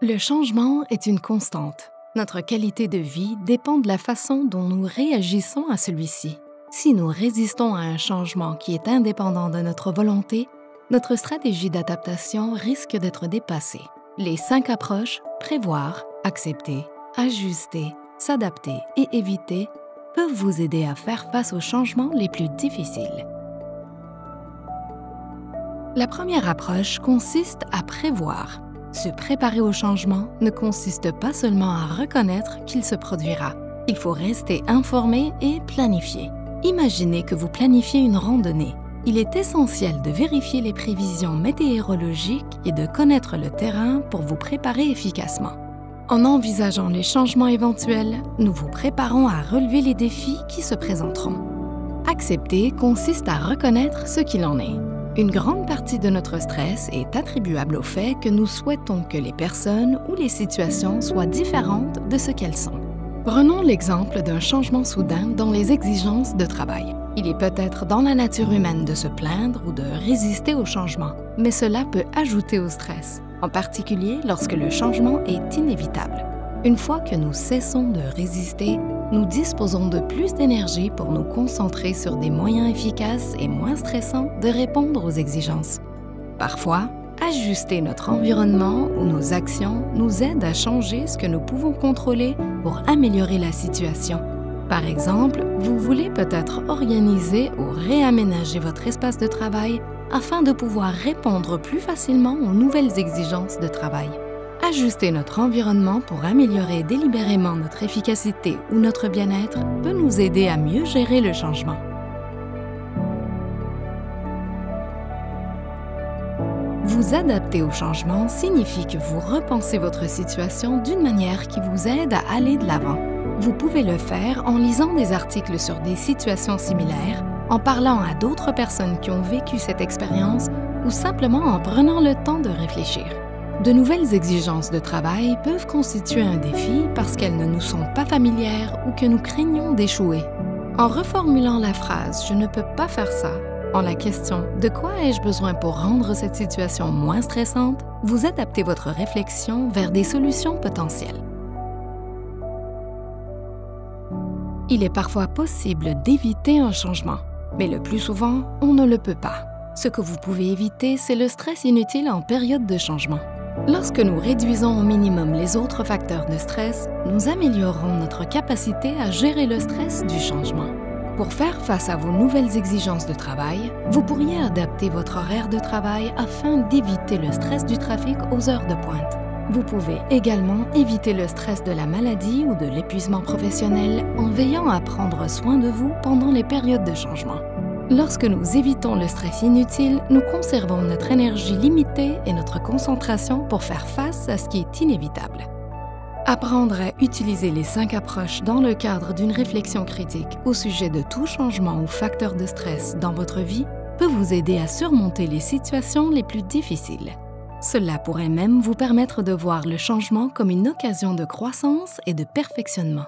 Le changement est une constante. Notre qualité de vie dépend de la façon dont nous réagissons à celui-ci. Si nous résistons à un changement qui est indépendant de notre volonté, notre stratégie d'adaptation risque d'être dépassée. Les 5 approches prévoir, accepter, ajuster, s'adapter et éviter peuvent vous aider à faire face aux changements les plus difficiles. La première approche consiste à prévoir. Se préparer au changement ne consiste pas seulement à reconnaître qu'il se produira. Il faut rester informé et planifier. Imaginez que vous planifiez une randonnée. Il est essentiel de vérifier les prévisions météorologiques et de connaître le terrain pour vous préparer efficacement. En envisageant les changements éventuels, nous vous préparons à relever les défis qui se présenteront. Accepter consiste à reconnaître ce qu'il en est. Une grande partie de notre stress est attribuable au fait que nous souhaitons que les personnes ou les situations soient différentes de ce qu'elles sont. Prenons l'exemple d'un changement soudain dans les exigences de travail. Il est peut-être dans la nature humaine de se plaindre ou de résister au changement, mais cela peut ajouter au stress, en particulier lorsque le changement est inévitable. Une fois que nous cessons de résister, nous disposons de plus d'énergie pour nous concentrer sur des moyens efficaces et moins stressants de répondre aux exigences. Parfois, ajuster notre environnement ou nos actions nous aide à changer ce que nous pouvons contrôler pour améliorer la situation. Par exemple, vous voulez peut-être organiser ou réaménager votre espace de travail afin de pouvoir répondre plus facilement aux nouvelles exigences de travail. Ajuster notre environnement pour améliorer délibérément notre efficacité ou notre bien-être peut nous aider à mieux gérer le changement. Vous adapter au changement signifie que vous repensez votre situation d'une manière qui vous aide à aller de l'avant. Vous pouvez le faire en lisant des articles sur des situations similaires, en parlant à d'autres personnes qui ont vécu cette expérience ou simplement en prenant le temps de réfléchir. De nouvelles exigences de travail peuvent constituer un défi parce qu'elles ne nous sont pas familières ou que nous craignons d'échouer. En reformulant la phrase « Je ne peux pas faire ça » en la question « De quoi ai-je besoin pour rendre cette situation moins stressante ?» vous adaptez votre réflexion vers des solutions potentielles. Il est parfois possible d'éviter un changement, mais le plus souvent, on ne le peut pas. Ce que vous pouvez éviter, c'est le stress inutile en période de changement. Lorsque nous réduisons au minimum les autres facteurs de stress, nous améliorons notre capacité à gérer le stress du changement. Pour faire face à vos nouvelles exigences de travail, vous pourriez adapter votre horaire de travail afin d'éviter le stress du trafic aux heures de pointe. Vous pouvez également éviter le stress de la maladie ou de l'épuisement professionnel en veillant à prendre soin de vous pendant les périodes de changement. Lorsque nous évitons le stress inutile, nous conservons notre énergie limitée et notre concentration pour faire face à ce qui est inévitable. Apprendre à utiliser les 5 approches dans le cadre d'une réflexion critique au sujet de tout changement ou facteur de stress dans votre vie peut vous aider à surmonter les situations les plus difficiles. Cela pourrait même vous permettre de voir le changement comme une occasion de croissance et de perfectionnement.